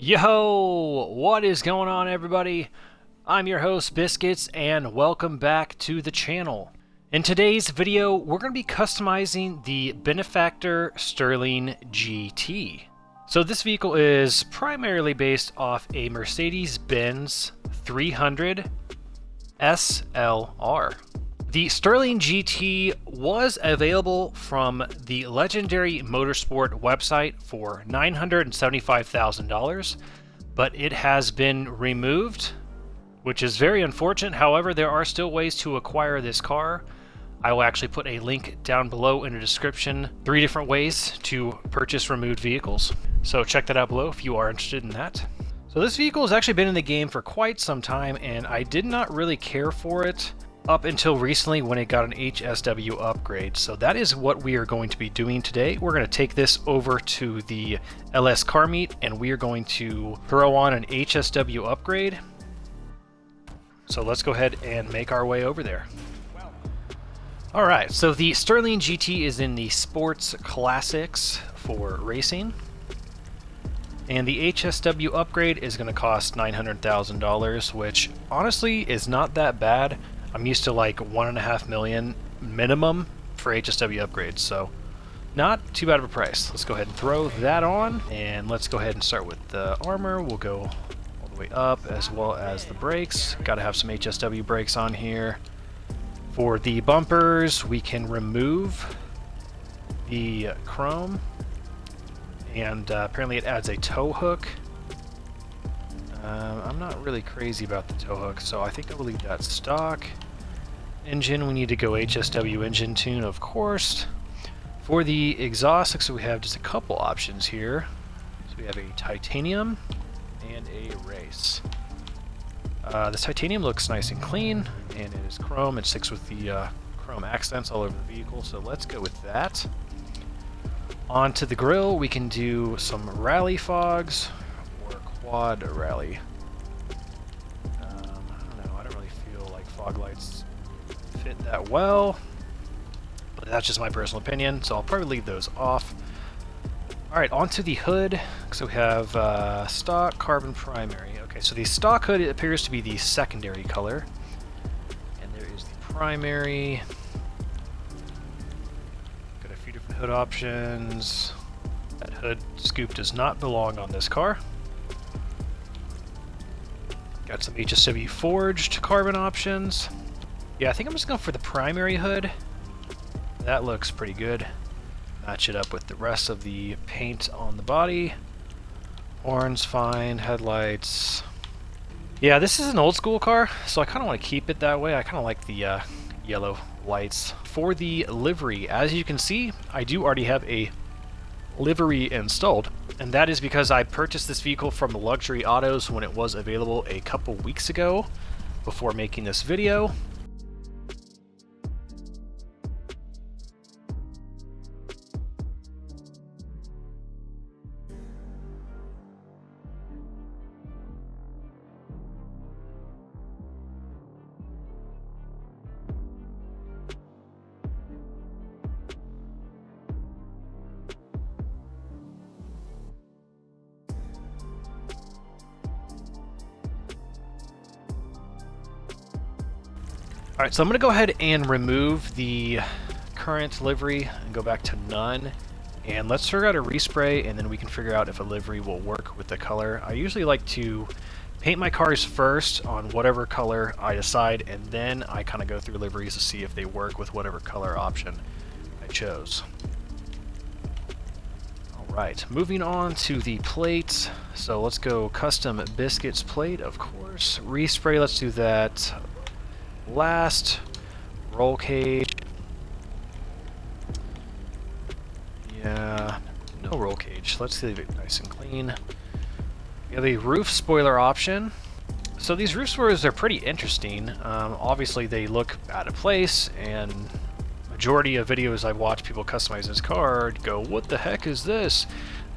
Yo, what is going on, everybody? I'm your host Biscuits and welcome back to the channel. In today's video we're going to be customizing the Benefactor Stirling GT. So this vehicle is primarily based off a Mercedes-Benz 300 SLR. The Stirling GT was available from the Legendary Motorsport website for $975,000, but it has been removed, which is very unfortunate. However, there are still ways to acquire this car. I will actually put a link down below in the description, 3 different ways to purchase removed vehicles. So check that out below if you are interested in that. So this vehicle has actually been in the game for quite some time, and I did not really care for it up until recently when it got an HSW upgrade. So that is what we are going to be doing today. We're going to take this over to the LS car meet and we are going to throw on an HSW upgrade. So let's go ahead and make our way over there. Alright, so the Stirling GT is in the Sports Classics for racing. And the HSW upgrade is going to cost $900,000, which honestly is not that bad. I'm used to like $1.5 million minimum for HSW upgrades, so not too bad of a price. Let's go ahead and throw that on, and let's go ahead and start with the armor. We'll go all the way up, as well as the brakes. Got to have some HSW brakes on here. For the bumpers, we can remove the chrome, and apparently it adds a tow hook. I'm not really crazy about the tow hook, so I think I will leave that stock. Engine, we need to go HSW engine tune, of course. For the exhaust, looks like we have just a couple options here. So we have a titanium and a race. This titanium looks nice and clean, and it is chrome. It sticks with the chrome accents all over the vehicle, so let's go with that. Onto the grille, we can do some rally fogs or quad rally. I don't know, I don't really feel like fog lights fit that well, but that's just my personal opinion, so I'll probably leave those off. Alright, onto the hood. So we have stock carbon primary. Okay, so the stock hood, it appears to be the secondary color, and there is the primary. Got a few different hood options. That hood scoop does not belong on this car. Got some HSW forged carbon options. Yeah, I think I'm just going for the primary hood. That looks pretty good. Match it up with the rest of the paint on the body. Horns fine, headlights. Yeah, this is an old school car, so I kind of want to keep it that way. I kind of like the yellow lights. For the livery, as you can see, I do already have a livery installed, and that is because I purchased this vehicle from Luxury Autos when it was available a couple weeks ago before making this video. Alright, so I'm going to go ahead and remove the current livery and go back to none. And let's figure out a respray, and then we can figure out if a livery will work with the color. I usually like to paint my cars first on whatever color I decide, and then I kind of go through liveries to see if they work with whatever color option I chose. Alright, moving on to the plates. So let's go custom biscuits plate, of course. Respray, let's do that last. Roll cage. Yeah, no roll cage. Let's leave it nice and clean. We have a roof spoiler option. So these roof spoilers are pretty interesting. Obviously they look out of place, and majority of videos I've watched people customize this car go, what the heck is this?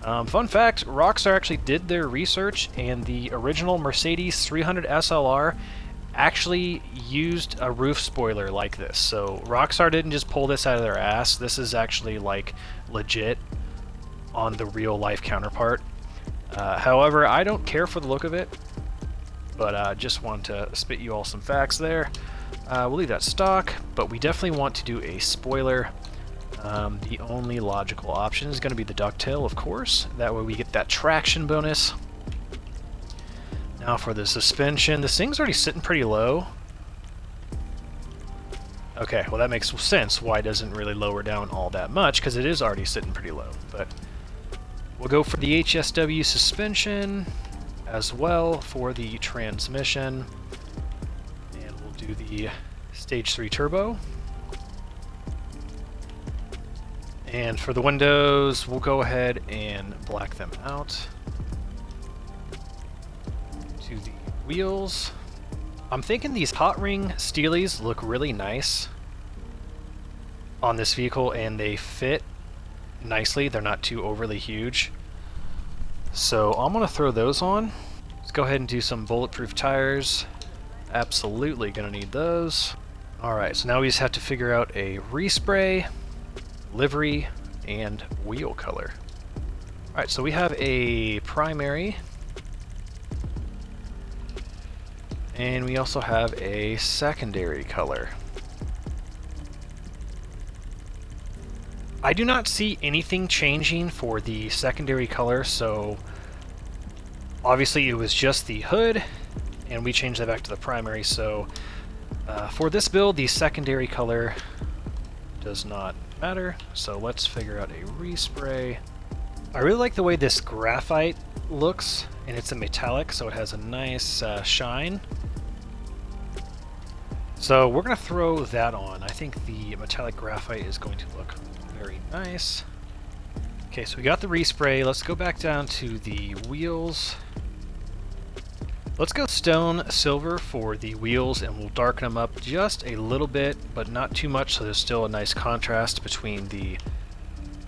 Fun fact, Rockstar actually did their research, and the original Mercedes 300 SLR actually used a roof spoiler like this. So Rockstar didn't just pull this out of their ass. This is actually like legit on the real life counterpart. However, I don't care for the look of it, but just want to spit you all some facts there. We'll leave that stock, but we definitely want to do a spoiler. The only logical option is going to be the ducktail, of course. That way we get that traction bonus. Now for the suspension, this thing's already sitting pretty low. Okay, well that makes sense why it doesn't really lower down all that much, because it is already sitting pretty low. But we'll go for the HSW suspension as well for the transmission. And we'll do the Stage 3 turbo. And for the windows, we'll go ahead and black them out. To the wheels. I'm thinking these hot ring steelies look really nice on this vehicle, and they fit nicely. They're not too overly huge. So I'm going to throw those on. Let's go ahead and do some bulletproof tires. Absolutely going to need those. Alright, so now we just have to figure out a respray, livery, and wheel color. Alright, so we have a primary. And we also have a secondary color. I do not see anything changing for the secondary color, so obviously it was just the hood, and we changed that back to the primary, so for this build, the secondary color does not matter, so let's figure out a respray. I really like the way this graphite looks, and it's a metallic, so it has a nice shine. So we're going to throw that on. I think the metallic graphite is going to look very nice. Okay, so we got the respray. Let's go back down to the wheels. Let's go stone silver for the wheels, and we'll darken them up just a little bit, but not too much, so there's still a nice contrast between the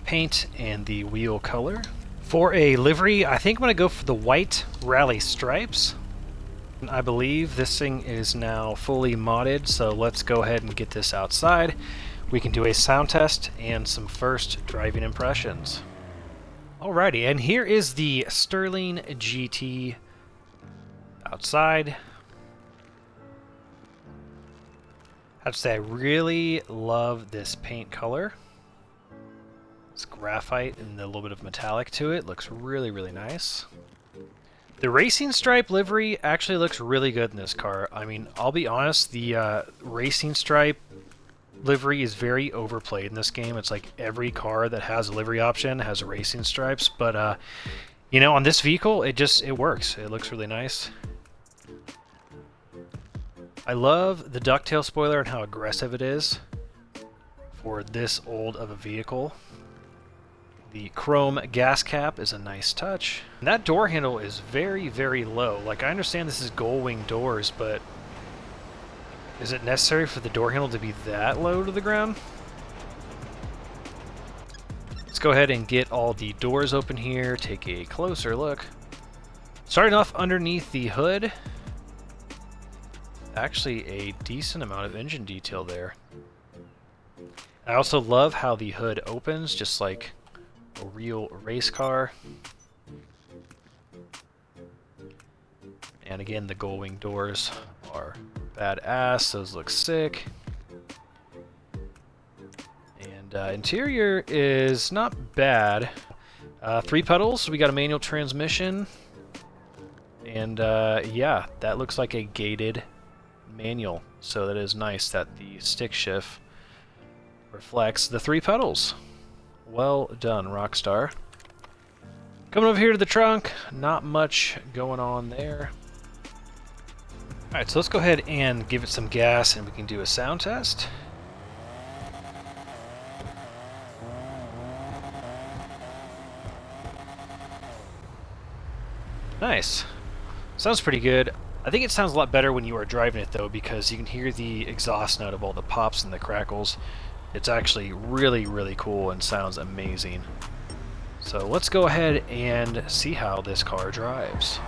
paint and the wheel color. For a livery, I think I'm going to go for the white rally stripes. I believe this thing is now fully modded, so let's go ahead and get this outside. We can do a sound test and some first driving impressions. Alrighty, and here is the Stirling GT outside. I have to say, I really love this paint color. It's graphite and a little bit of metallic to it. Looks really, really nice. The racing stripe livery actually looks really good in this car. I mean, I'll be honest, the racing stripe livery is very overplayed in this game. It's like every car that has a livery option has racing stripes, but you know, on this vehicle, it works. It looks really nice. I love the ducktail spoiler and how aggressive it is for this old of a vehicle. The chrome gas cap is a nice touch. And that door handle is very, very low. Like, I understand this is gull-wing doors, but is it necessary for the door handle to be that low to the ground? Let's go ahead and get all the doors open here, take a closer look. Starting off underneath the hood, actually a decent amount of engine detail there. I also love how the hood opens, just like a real race car. And again, the gull-wing doors are badass. Those look sick. And interior is not bad. 3 pedals. We got a manual transmission. And yeah, that looks like a gated manual. So that is nice that the stick shift reflects the 3 pedals. Well done, Rockstar. Coming over here to the trunk, not much going on there. Alright, so let's go ahead and give it some gas and we can do a sound test. Nice. Sounds pretty good. I think it sounds a lot better when you are driving it though, because you can hear the exhaust note of all the pops and the crackles. It's actually really, really cool and sounds amazing. So let's go ahead and see how this car drives.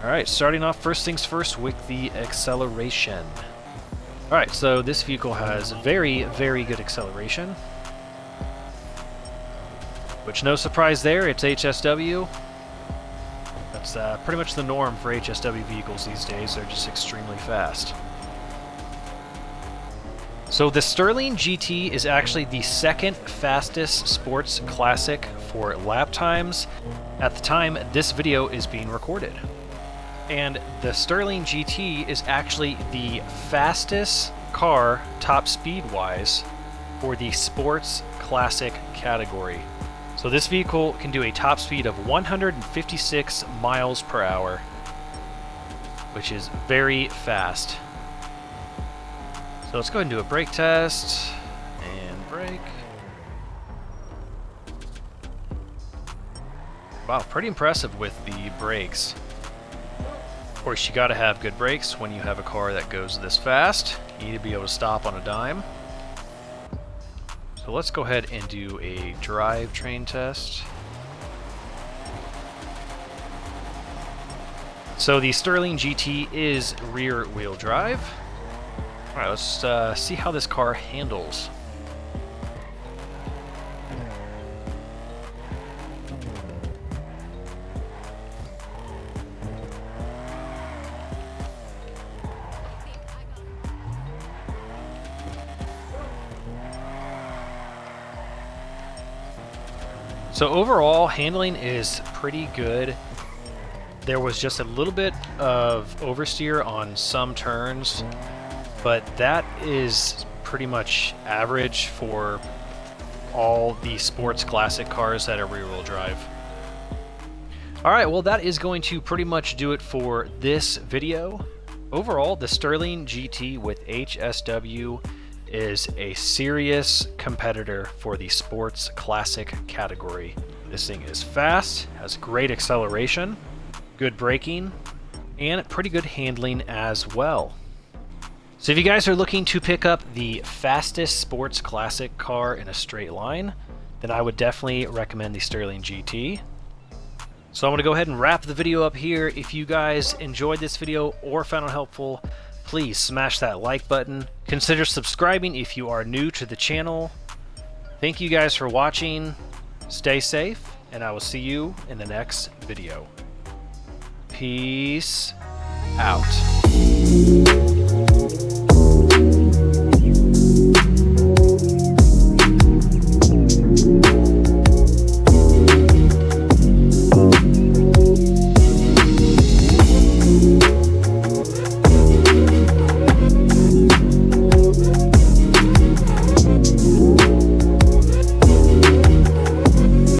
Alright, starting off first things first with the acceleration. Alright, so this vehicle has very, very good acceleration. which no surprise there, it's HSW. That's pretty much the norm for HSW vehicles these days. They're just extremely fast. So the Stirling GT is actually the second fastest sports classic for lap times at the time this video is being recorded. And the Stirling GT is actually the fastest car top speed wise for the sports classic category. So this vehicle can do a top speed of 156 miles per hour, which is very fast. So let's go ahead and do a brake test, and brake. Wow, pretty impressive with the brakes. Of course, you gotta have good brakes when you have a car that goes this fast. You need to be able to stop on a dime. So let's go ahead and do a drivetrain test. So the Stirling GT is rear wheel drive. Alright, let's see how this car handles. So overall, handling is pretty good. There was just a little bit of oversteer on some turns, but that is pretty much average for all the sports classic cars that are rear-wheel drive. Alright, well that is going to pretty much do it for this video. Overall, the Stirling GT with HSW is a serious competitor for the sports classic category. This thing is fast, has great acceleration, good braking, and pretty good handling as well. So if you guys are looking to pick up the fastest sports classic car in a straight line, then I would definitely recommend the Stirling GT. So I'm going to go ahead and wrap the video up here. If you guys enjoyed this video or found it helpful, please smash that like button. Consider subscribing if you are new to the channel. Thank you guys for watching. Stay safe, and I will see you in the next video. Peace out.